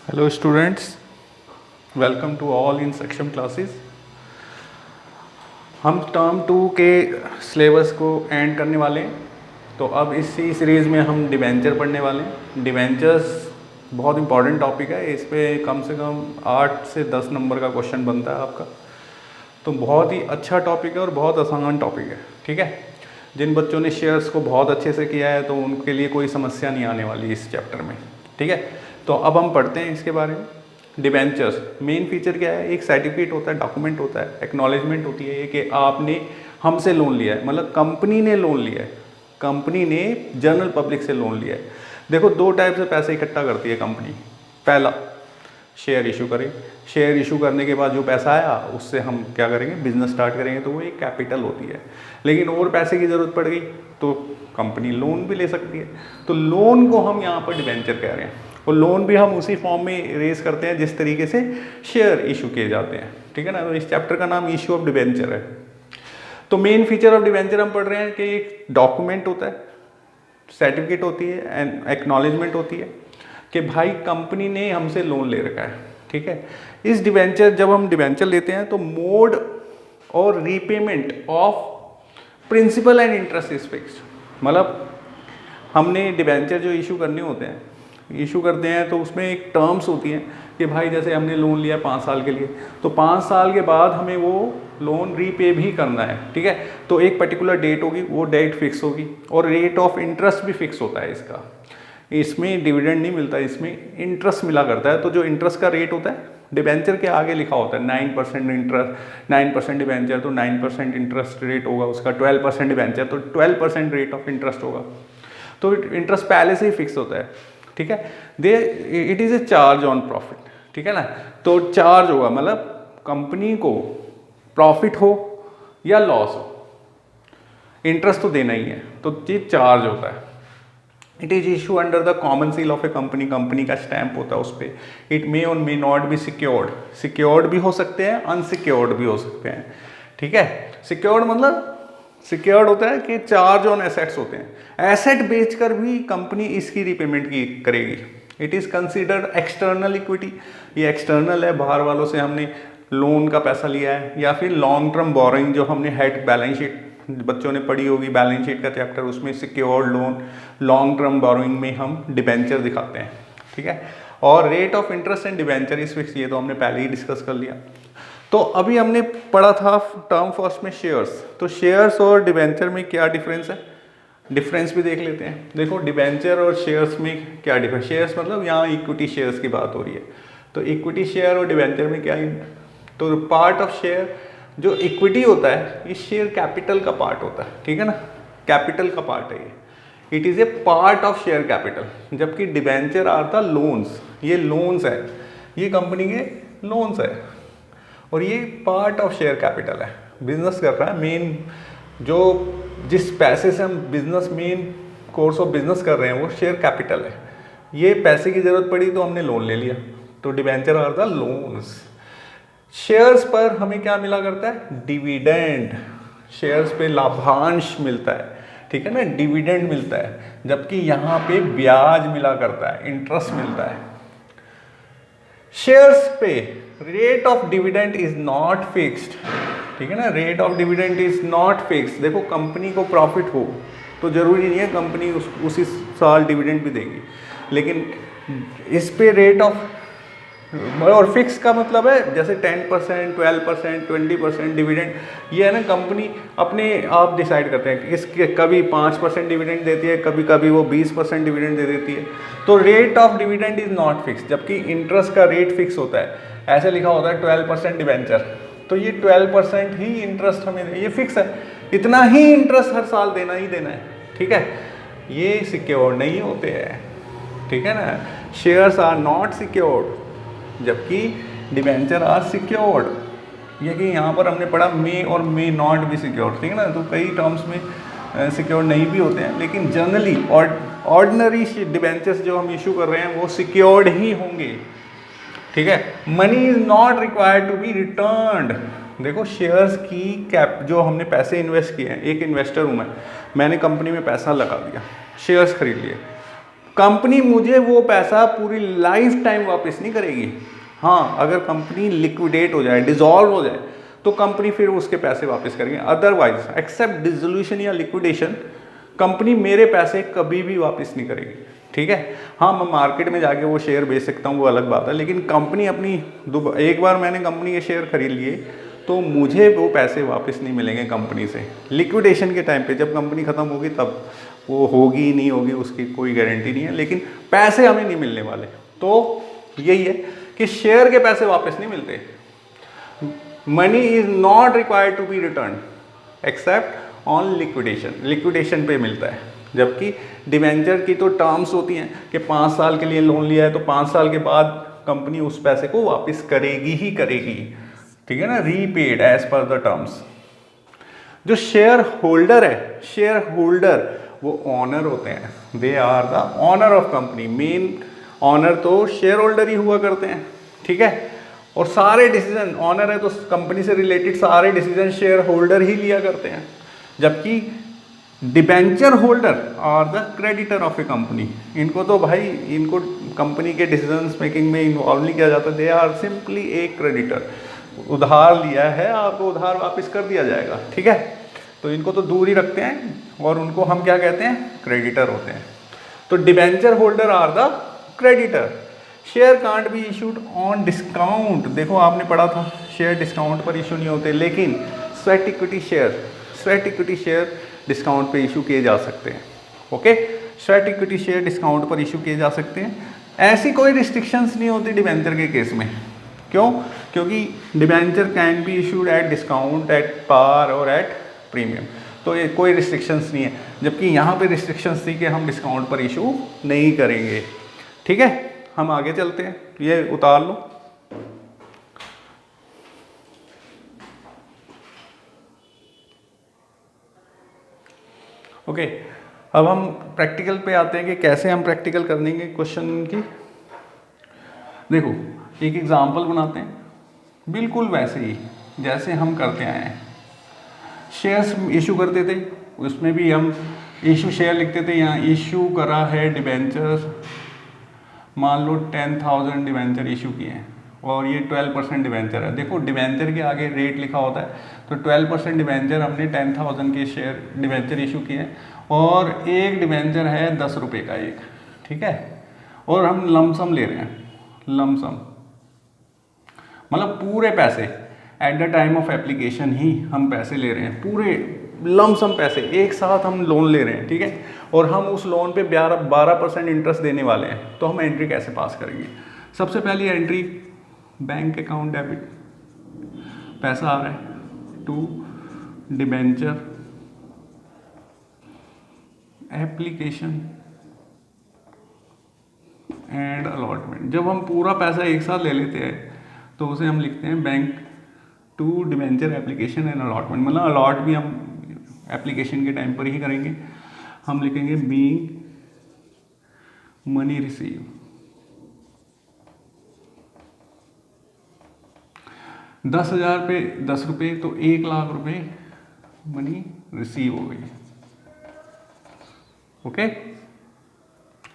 Hello students, welcome to all in section classes. हम term 2 के syllabus को and करने वाले हैं। तो अब इसी सीरीज़ में हम डिवेंचर पढ़ने वाले हैं। डिवेंचर्स बहुत इंपॉर्टेंट टॉपिक है, इस पर कम से कम 8 से 10 नंबर का क्वेश्चन बनता है आपका। तो बहुत ही अच्छा टॉपिक है और बहुत आसान टॉपिक है। ठीक है, जिन बच्चों ने शेयर्स को बहुत अच्छे से किया है तो उनके लिए कोई समस्या नहीं आने वाली इस चैप्टर में। ठीक है, तो अब हम पढ़ते हैं इसके बारे में। डिबेंचर्स मेन फीचर क्या है? एक सर्टिफिकेट होता है, डॉक्यूमेंट होता है, एक्नॉलेजमेंट होती है कि आपने हमसे लोन लिया है, मतलब कंपनी ने लोन लिया है, कंपनी ने जनरल पब्लिक से लोन लिया है। देखो, दो टाइप से पैसे इकट्ठा करती है कंपनी। पहला, शेयर इशू करें। शेयर इशू करने के बाद जो पैसा आया उससे हम क्या करेंगे? बिजनेस स्टार्ट करेंगे, तो वो एक कैपिटल होती है। लेकिन और पैसे की ज़रूरत पड़ गई तो कंपनी लोन भी ले सकती है। तो लोन को हम यहाँ पर डिबेंचर कह रहे हैं, और लोन भी हम उसी फॉर्म में रेज करते हैं जिस तरीके से शेयर इशू किए जाते हैं। ठीक है ना, तो इस चैप्टर का नाम इशू ऑफ डिबेंचर है। तो मेन फीचर ऑफ डिबेंचर हम पढ़ रहे हैं कि एक डॉक्यूमेंट होता है, सर्टिफिकेट होती है एंड एक्नॉलेजमेंट होती है कि भाई कंपनी ने हमसे लोन ले रखा है। ठीक है, इस डिबेंचर, जब हम डिबेंचर लेते हैं तो मोड और repayment of principal and interest is fixed. मतलब हमने डिबेंचर जो इशू करने होते हैं, इशू करते हैं तो उसमें एक टर्म्स होती हैं कि भाई जैसे हमने लोन लिया 5 साल के लिए, तो 5 साल के बाद हमें वो लोन रीपे भी करना है। ठीक है, तो एक पर्टिकुलर डेट होगी, वो डेट फिक्स होगी, और रेट ऑफ इंटरेस्ट भी फिक्स होता है इसका। इसमें डिविडेंड नहीं मिलता, इसमें इंटरेस्ट मिला करता है। तो जो इंटरेस्ट का रेट होता है डिबेंचर के आगे लिखा होता है 9% इंटरेस्ट, 9% डिबेंचर तो 9% इंटरेस्ट रेट होगा उसका, 12% डिबेंचर तो 12% रेट ऑफ इंटरेस्ट होगा। तो इंटरेस्ट पहले से ही फिक्स होता है। ठीक है, they it is a charge on profit. ठीक है ना, तो चार्ज होगा, मतलब कंपनी को प्रॉफिट हो या लॉस हो, इंटरेस्ट तो देना ही है, तो ये चार्ज होता है। It is issue under the common seal of a company, company का स्टैंप होता है उस पर। इट मे और may not be secured, secured भी हो सकते हैं, अनसिक्योर्ड भी हो सकते हैं। ठीक है, सिक्योर्ड मतलब सिक्योर्ड होता है कि चार्ज ऑन एसेट्स होते हैं, एसेट बेचकर भी कंपनी इसकी रीपेमेंट की करेगी। It is considered external equity, ये एक्सटर्नल है, बाहर वालों से हमने लोन का पैसा लिया है, या फिर लॉन्ग टर्म बोरोइंग जो हमने हेड बैलेंस शीट बच्चों ने पढ़ी होगी, बैलेंस शीट का चैप्टर, उसमें secured loan, long term borrowing में हम डिबेंचर दिखाते हैं। ठीक है, और rate of interest and debenture इस फिक्स, ये तो हमने पहले ही डिस्कस कर लिया। तो अभी हमने पढ़ा था टर्म फर्स्ट में शेयर्स, तो शेयर्स और डिबेंचर में क्या डिफरेंस है, डिफरेंस भी देख लेते हैं। देखो, डिबेंचर और शेयर्स में क्या डिफरेंस, शेयर्स मतलब यहाँ इक्विटी शेयर्स की बात हो रही है, तो इक्विटी शेयर और डिबेंचर में क्या है? तो पार्ट ऑफ शेयर, जो इक्विटी होता है ये शेयर कैपिटल का पार्ट होता है। ठीक है ना, कैपिटल का पार्ट है ये, it is A part of share capital. जबकि डिबेंचर आर द लोन्स, ये लोन्स है, ये कंपनी के लोन्स है, और ये पार्ट ऑफ शेयर कैपिटल है। बिजनेस कर रहा है, मेन जो जिस पैसे से हम business, main course of business कर रहे हैं वो शेयर कैपिटल है। ये पैसे की जरूरत पड़ी तो हमने लोन ले लिया, तो debenture are the loans. Shares पर हमें क्या मिला करता है? डिविडेंड, शेयर्स पे लाभांश मिलता है। ठीक है ना, डिविडेंड मिलता है, जबकि यहाँ पे ब्याज मिला करता है, इंटरेस्ट मिलता है। शेयर्स पे rate of dividend is not fixed. ठीक है ना, rate of dividend is not fixed. देखो, कंपनी को प्रॉफिट हो तो जरूरी नहीं है कंपनी उसी साल डिविडेंड भी देगी, लेकिन इस पे रेट ऑफ, और फिक्स का मतलब है जैसे 10%, 12%, 20% डिविडेंड, ये है ना, कंपनी अपने आप डिसाइड करते हैं कि इसके कभी 5% डिविडेंड देती है, कभी कभी वो 20% डिविडेंड दे देती है। तो rate of dividend is not fix, जबकि इंटरेस्ट का रेट फिक्स होता है। ऐसे लिखा होता है 12% डिवेंचर, तो ये 12% ही इंटरेस्ट हमें, ये फिक्स है, इतना ही इंटरेस्ट हर साल देना ही देना है। ठीक है, ये सिक्योर नहीं होते हैं। ठीक है ना, शेयर्स आर नॉट सिक्योर्ड, जबकि डिबेंचर आर सिक्योर्ड। ये कि यहाँ पर हमने पढ़ा मे और मे नॉट भी सिक्योर्ड। ठीक है ना, तो कई टर्म्स में सिक्योर्ड नहीं भी होते हैं, लेकिन जनरली ऑर्डिनरी डिबेंचर्स जो हम इशू कर रहे हैं वो सिक्योर्ड ही होंगे। ठीक है, money is not required to be returned. देखो, शेयर्स की कैप, जो हमने पैसे इन्वेस्ट किए हैं, एक इन्वेस्टर हूँ मैंने कंपनी में पैसा लगा दिया, शेयर्स खरीद लिए, कंपनी मुझे वो पैसा पूरी लाइफ टाइम वापस नहीं करेगी। हाँ, अगर कंपनी लिक्विडेट हो जाए, डिसॉल्व हो जाए, तो कंपनी फिर उसके पैसे वापस करेंगे। अदरवाइज एक्सेप्ट डिसोल्यूशन या लिक्विडेशन, कंपनी मेरे पैसे कभी भी वापस नहीं करेगी। ठीक है, हाँ मैं मार्केट में जाके वो शेयर बेच सकता हूँ, वो अलग बात है, लेकिन कंपनी अपनी एक बार मैंने कंपनी के शेयर खरीद लिए तो मुझे वो पैसे वापस नहीं मिलेंगे कंपनी से। लिक्विडेशन के टाइम पे जब कंपनी ख़त्म होगी तब वो होगी नहीं होगी उसकी कोई गारंटी नहीं है, लेकिन पैसे हमें नहीं मिलने वाले। तो यही है कि शेयर के पैसे वापस नहीं मिलते। Money is not required to be return except on liquidation, liquidation पे मिलता है। जबकि डिवेंचर की तो टर्म्स होती हैं कि 5 साल के लिए लोन लिया है तो 5 साल के बाद कंपनी उस पैसे को वापस करेगी ही करेगी। ठीक है ना, repaid as per the terms. जो शेयर होल्डर है, शेयर होल्डर वो ऑनर होते हैं, they are the owner of company. Main owner तो शेयर होल्डर ही हुआ करते हैं। ठीक है, और सारे डिसीजन, ऑनर है तो कंपनी से रिलेटेड सारे डिसीजन शेयर होल्डर ही लिया करते हैं। जबकि debenture holder are the creditor of a company, इनको तो भाई इनको कंपनी के डिसीजन मेकिंग में इन्वॉल्व नहीं किया जाता। They are simply a creditor. उधार लिया है, आपको उधार वापस कर दिया जाएगा। ठीक है, तो इनको तो दूर ही रखते हैं और उनको हम क्या कहते हैं, क्रेडिटर होते हैं। तो debenture holder are the creditor. Share can't be issued on discount. देखो आपने पढ़ा था शेयर डिस्काउंट पर इशू नहीं होते, लेकिन sweat equity share, sweat equity share discount पे इशू किए जा सकते हैं। Okay, sweat equity share discount पर इशू किए जा सकते हैं। ऐसी कोई रिस्ट्रिक्शंस नहीं होती डिबेंचर के केस में। क्यों? क्योंकि debenture can be issued at discount, at par और एट प्रीमियम। तो ये कोई रिस्ट्रिक्शंस नहीं है, जबकि यहाँ पे रिस्ट्रिक्शंस थी कि हम डिस्काउंट पर इशू नहीं करेंगे। ठीक है, हम आगे चलते हैं, ये उतार लो। ओके, अब हम प्रैक्टिकल पे आते हैं कि कैसे हम प्रैक्टिकल करने के क्वेश्चन की। देखो एक एग्जांपल बनाते हैं, बिल्कुल वैसे ही जैसे हम करते आए हैं। शेयर्स इशू करते थे, उसमें भी हम इशू शेयर लिखते थे। यहाँ इशू करा है डिबेंचर, मान लो 10,000 डिबेंचर इशू किए हैं और ये 12% डिबेंचर है। देखो डिबेंचर के आगे रेट लिखा होता है, तो 12% डिबेंचर हमने 10,000 के शेयर डिबेंचर इशू किए हैं और एक डिबेंचर है 10 रुपये का एक। ठीक है, और हम लमसम ले रहे हैं, लमसम मतलब पूरे पैसे at the time of application ही हम पैसे ले रहे हैं, पूरे लमसम पैसे एक साथ हम लोन ले रहे हैं। ठीक है, और हम उस लोन पे 12% इंटरेस्ट देने वाले हैं। तो हम एंट्री कैसे पास करेंगे? सबसे पहली एंट्री, बैंक अकाउंट डेबिट, पैसा आ रहा है to debenture application and allotment. जब हम पूरा पैसा एक साथ ले लेते हैं तो उसे हम लिखते हैं bank to debenture application and allotment. मतलब अलॉट भी हम एप्लीकेशन के टाइम पर ही करेंगे। हम लिखेंगे बीइंग मनी रिसीव। 10,000 पे 10 रुपये तो 1,00,000 रुपये मनी रिसीव हो गई। ओके,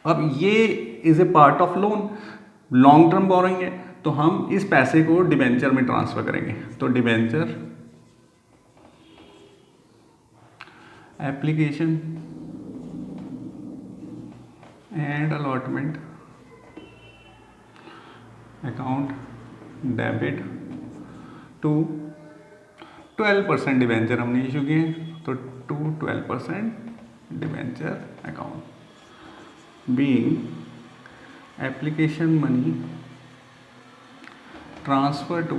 अब ये is a part of loan, long term borrowing है, तो हम इस पैसे को डिबेंचर में ट्रांसफर करेंगे। तो debenture application and allotment account debit to 12% debenture हमने इशू किए, तो to 12% debenture account being application money transfer to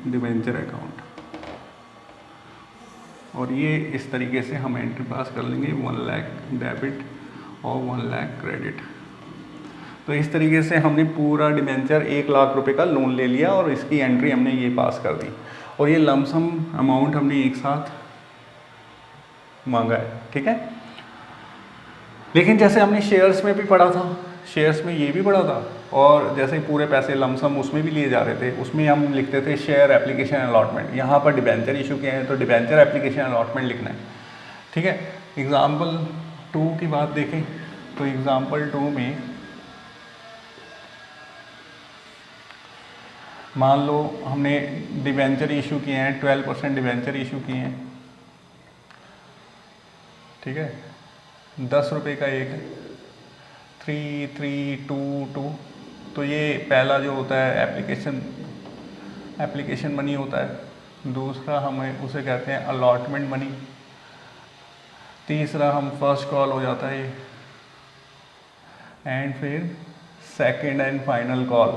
debenture account. और ये इस तरीके से हम एंट्री पास कर लेंगे, 1 लाख डेबिट और 1 लाख क्रेडिट। तो इस तरीके से हमने पूरा डिबेंचर 1,00,000 रुपये का लोन ले लिया और इसकी एंट्री हमने ये पास कर दी और ये लमसम अमाउंट हमने एक साथ मांगा है। ठीक है, लेकिन जैसे हमने शेयर्स में भी पढ़ा था, शेयर्स में ये भी पढ़ा था, और जैसे पूरे पैसे लमसम उसमें भी लिए जा रहे थे, उसमें हम लिखते थे शेयर एप्लीकेशन अलॉटमेंट। यहाँ पर डिबेंचर इशू किए हैं तो डिबेंचर एप्लीकेशन अलॉटमेंट लिखना है। ठीक है, एग्जाम्पल 2 की बात देखें तो एग्जाम्पल 2 में मान लो हमने डिबेंचर इशू किए हैं, 12% डिबेंचर इशू किए हैं, ठीक है, 10 रुपये का एक है, 3322। तो ये पहला जो होता है एप्लीकेशन मनी होता है। दूसरा हमें उसे कहते हैं अलॉटमेंट मनी। तीसरा हम फर्स्ट कॉल हो जाता है ये, एंड फिर सेकंड एंड फाइनल कॉल,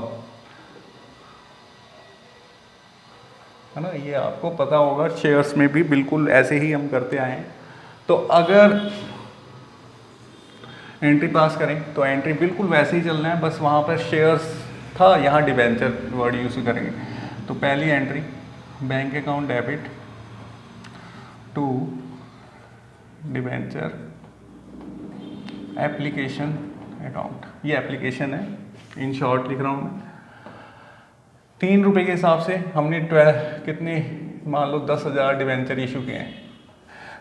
है ना। ये आपको पता होगा, शेयर्स में भी बिल्कुल ऐसे ही हम करते आए हैं। तो अगर एंट्री पास करें तो एंट्री बिल्कुल वैसे ही चलना है, बस वहाँ पर शेयर्स था, यहाँ डिबेंचर वर्ड यूज़ करेंगे। तो पहली entry bank account debit to debenture application account, ये एप्लीकेशन है, इन शॉर्ट लिख रहा हूँ मैं। 3 रुपये के हिसाब से हमने कितने, मान लो 10,000 डिबेंचर इशू किए हैं।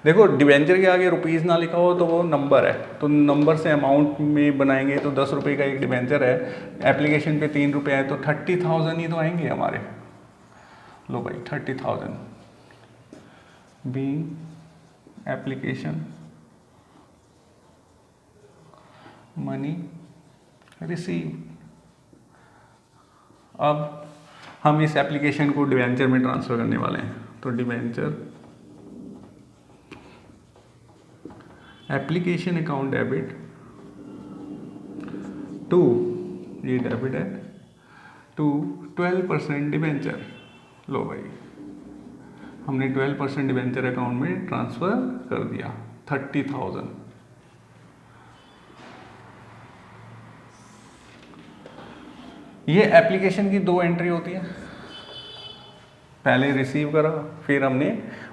देखो डिबेंचर के आगे रुपीज़ ना लिखा हो तो वो नंबर है, तो नंबर से अमाउंट में बनाएंगे तो 10 रुपये का एक डिबेंचर है, एप्लीकेशन पे 3 रुपये है, तो 30,000 ही तो आएंगे हमारे। लो भाई 30,000 बीइंग एप्लीकेशन मनी रिसीव। अब हम इस एप्लीकेशन को डिबेंचर में ट्रांसफ़र करने वाले हैं, तो debenture application account debit to, ये डेबिट है, टू 12% डिबेंचर। लो भाई हमने 12% डिबेंचर अकाउंट में ट्रांसफ़र कर दिया 30,000। ये एप्लीकेशन की 2 एंट्री होती है, पहले रिसीव करा, फिर हमने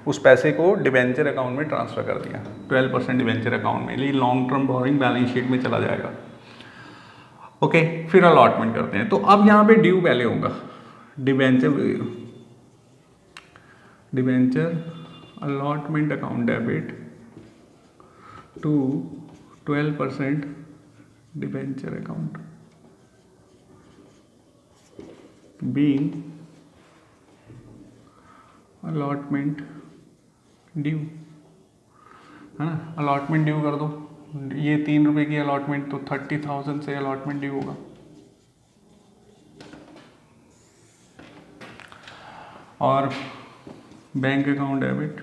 उस पैसे को डिबेंचर अकाउंट में ट्रांसफ़र कर दिया 12% डिबेंचर अकाउंट में, ये long term borrowing balance sheet में चला जाएगा। ओके, फिर अलॉटमेंट करते हैं। तो अब यहाँ पे ड्यू पहले होगा, debenture allotment account debit to 12% debenture account being allotment due, है ना। अलॉटमेंट ड्यू कर दो, ये 3 रुपये की अलॉटमेंट, तो 30,000 से अलॉटमेंट ड्यू होगा। और bank account debit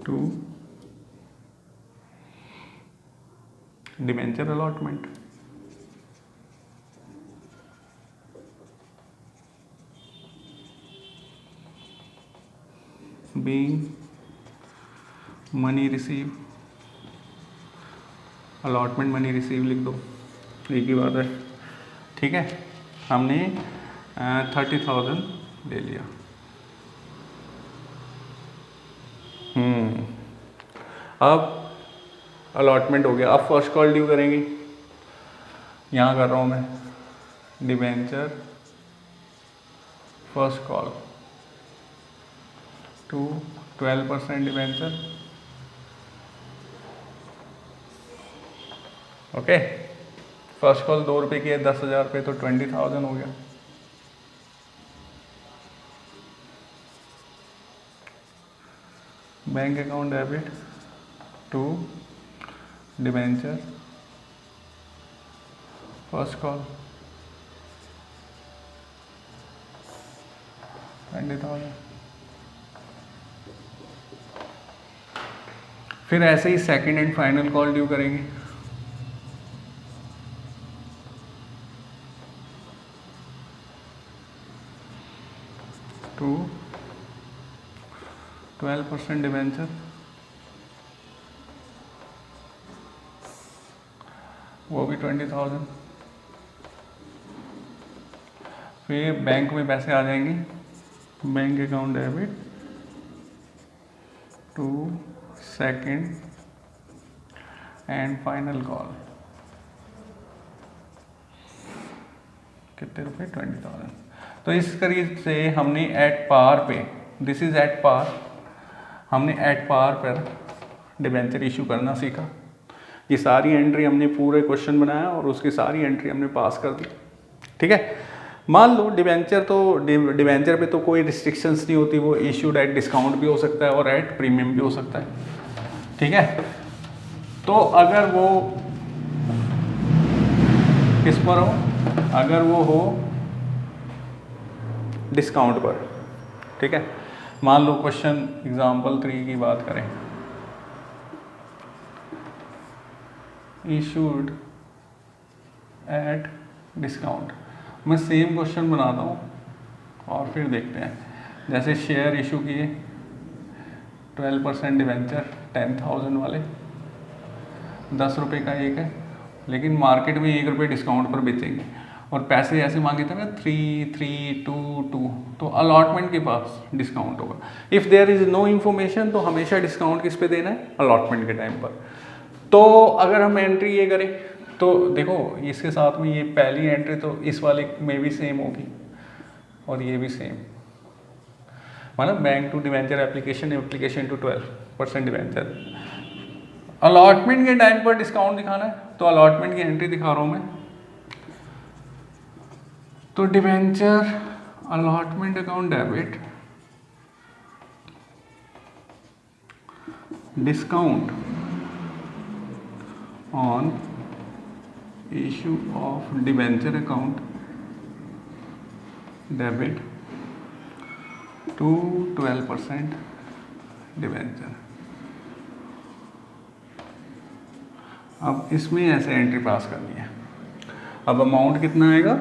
to debenture allotment being money receive, allotment money receive लिख दो, एक ही बात है, ठीक है। हमने 30,000 ले लिया। अब अलॉटमेंट हो गया, अब फर्स्ट कॉल ड्यू करेंगे। यहाँ कर रहा हूँ मैं, debenture first call to 12% debenture. Okay, first call 2 रुपये की है, 10,000 रुपये, तो 20,000 हो गया। Bank account debit to debenture first call 20,000। फिर ऐसे ही second and final call due करेंगे। टू 12% डिबेंचर, वो भी 20,000। फिर बैंक में पैसे आ जाएंगे, bank account debit to second and final call, कितने रुपए, 20,000। तो इस तरीके से हमने एट पार पे, दिस इज एट पार, हमने एट पार पर डिबेंचर इशू करना सीखा। ये सारी एंट्री हमने पूरे क्वेश्चन बनाया और उसकी सारी एंट्री हमने पास कर दी। ठीक है, मान लो डिबेंचर पे तो कोई रिस्ट्रिक्शंस नहीं होती, वो इशूड एट डिस्काउंट भी हो सकता है और एट प्रीमियम भी हो सकता है। ठीक है, तो अगर वो किस पर हो, अगर वो हो डिस्काउंट पर, ठीक है, मान लो क्वेश्चन एग्जाम्पल 3 की बात करें, इशूड एट डिस्काउंट। मैं सेम क्वेश्चन बनाता हूँ और फिर देखते हैं। जैसे शेयर इशू किए 12% डिवेंचर 10,000 वाले, 10 रुपये का एक है, लेकिन मार्केट में 1 रुपये डिस्काउंट पर बेचेंगे और पैसे ऐसे मांगे थे ना 3, 3, 2, 2, तो अलॉटमेंट के पास डिस्काउंट होगा। If there is no information तो हमेशा डिस्काउंट किस पे देना है, अलॉटमेंट के टाइम पर। तो अगर हम एंट्री ये करें तो देखो इसके साथ में ये पहली एंट्री तो इस वाले में भी सेम होगी और ये भी सेम, मतलब bank to debenture application to 12% debenture. Allotment के टाइम पर डिस्काउंट दिखाना है तो अलॉटमेंट की एंट्री दिखा रहा हूं मैं। तो debenture allotment account debit discount on issue of debenture account debit to 12% debenture. अब इसमें ऐसे एंट्री पास करनी है। अब अमाउंट कितना आएगा,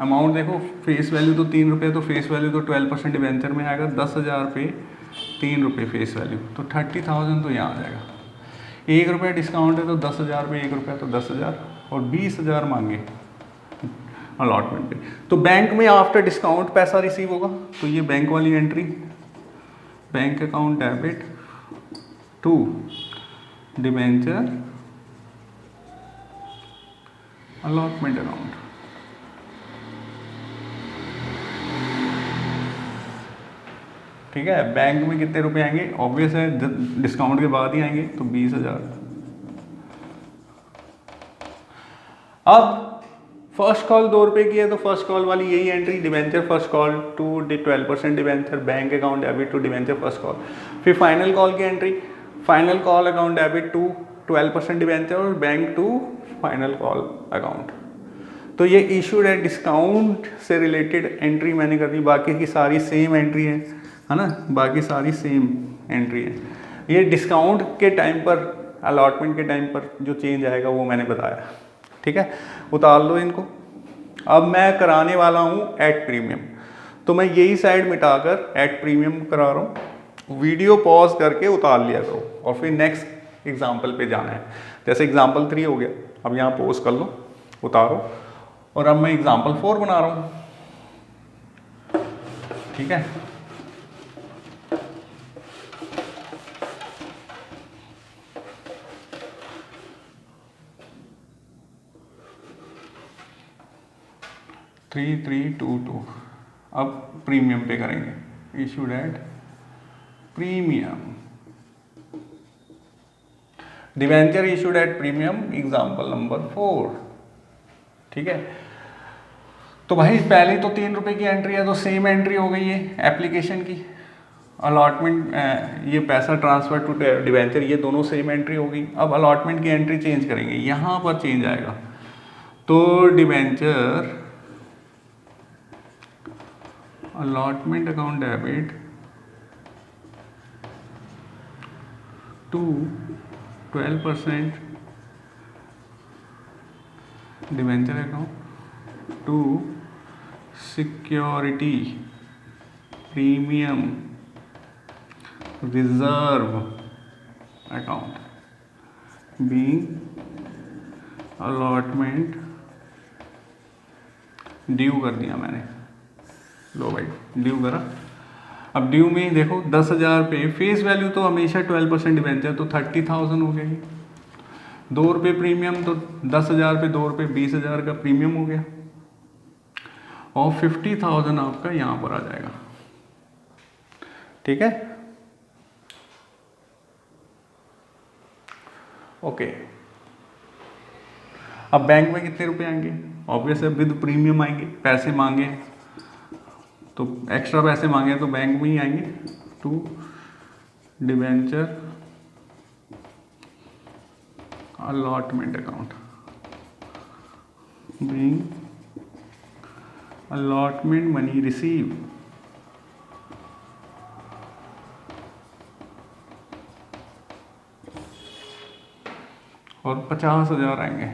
अमाउंट देखो फेस वैल्यू तो 3 रुपये, तो फेस वैल्यू तो 12% डिवेंचर में आएगा, 10,000 पे 3 रुपये फेस वैल्यू, तो 30,000 तो यहाँ आ जाएगा। 1 रुपये डिस्काउंट है तो 10,000 पे 1 रुपया तो 10,000 और 20,000 मांगे अलॉटमेंट पे। तो बैंक में आफ्टर डिस्काउंट पैसा रिसीव होगा, तो ये बैंक वाली entry, bank account debit to debenture allotment account. ठीक है, बैंक में कितने रुपए आएंगे, ऑब्वियस है डिस्काउंट के बाद ही आएंगे, तो 20,000। अब फर्स्ट कॉल 2 रुपये की है तो फर्स्ट कॉल वाली यही entry, debenture first call to 12% debenture, bank account debit to debenture first call. फिर फाइनल कॉल की entry, final call account debit to 12% debenture और bank to final call account. तो ये इशूड एट डिस्काउंट से related entry मैंने कर दी, बाकी की सारी सेम एंट्री है ना, बाकी सारी सेम एंट्री है। ये डिस्काउंट के टाइम पर, अलॉटमेंट के टाइम पर जो चेंज आएगा वो मैंने बताया। ठीक है, उतार लो इनको। अब मैं कराने वाला हूँ एट प्रीमियम, तो मैं यही साइड मिटाकर एट प्रीमियम करा रहा हूँ। वीडियो पॉज करके उतार लिया करो और फिर नेक्स्ट एग्जाम्पल पे जाना है। जैसे एग्जाम्पल 3 हो गया, अब यहाँ पॉज कर लो, उतारो, और अब मैं एग्जाम्पल 4 बना रहा हूँ। ठीक है, थ्री 322। अब प्रीमियम पे करेंगे, issued at premium, debenture issued at premium, example number 4। ठीक है, तो भाई पहले तो 3 रुपये की एंट्री है तो सेम एंट्री हो गई है एप्लीकेशन की, अलॉटमेंट ये पैसा ट्रांसफर टू डिवेंचर, ये दोनों सेम एंट्री हो गई। अब अलॉटमेंट की एंट्री चेंज करेंगे, यहाँ पर चेंज आएगा, तो debenture allotment account debit to 12% debenture account to security premium reserve account being allotment due कर दिया मैंने। लो भाई ड्यू करा। अब ड्यू में देखो 10,000 पे फेस वैल्यू तो हमेशा 12% डिवेंचर, तो 30,000 हो गया। 2 रुपये प्रीमियम, तो 10,000 पे 2 रुपये 20,000 का प्रीमियम हो गया और 50,000 आपका यहाँ पर आ जाएगा। ठीक है, ओके, अब बैंक में कितने रुपए आएंगे? ऑब्वियस है, विद प्रीमियम आएंगे। पैसे मांगे तो एक्स्ट्रा पैसे मांगे तो बैंक में ही आएंगे। To debenture allotment account, being allotment money receive, और 50,000 आएंगे।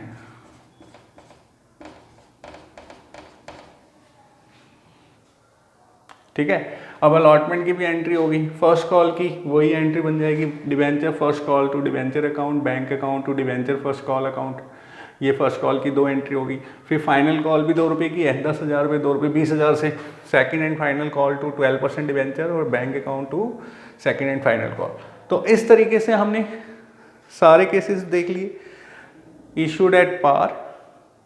ठीक है, अब अलॉटमेंट की भी एंट्री होगी। फर्स्ट कॉल की वही एंट्री बन जाएगी, debenture first call to debenture account, bank account to debenture first call account. ये फर्स्ट कॉल की 2 एंट्री होगी। फिर फाइनल कॉल भी 2 रुपये की है, 10,000 रुपये, 2 रुपये 20,000 से। Second and final call to 12% debenture और bank account to second and final call. तो इस तरीके से हमने सारे केसेस देख लिए, issued at par,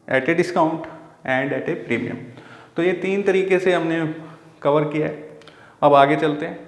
at a discount and at a premium. तो ये 3 तरीके से हमने कवर किया है। अब आगे चलते हैं।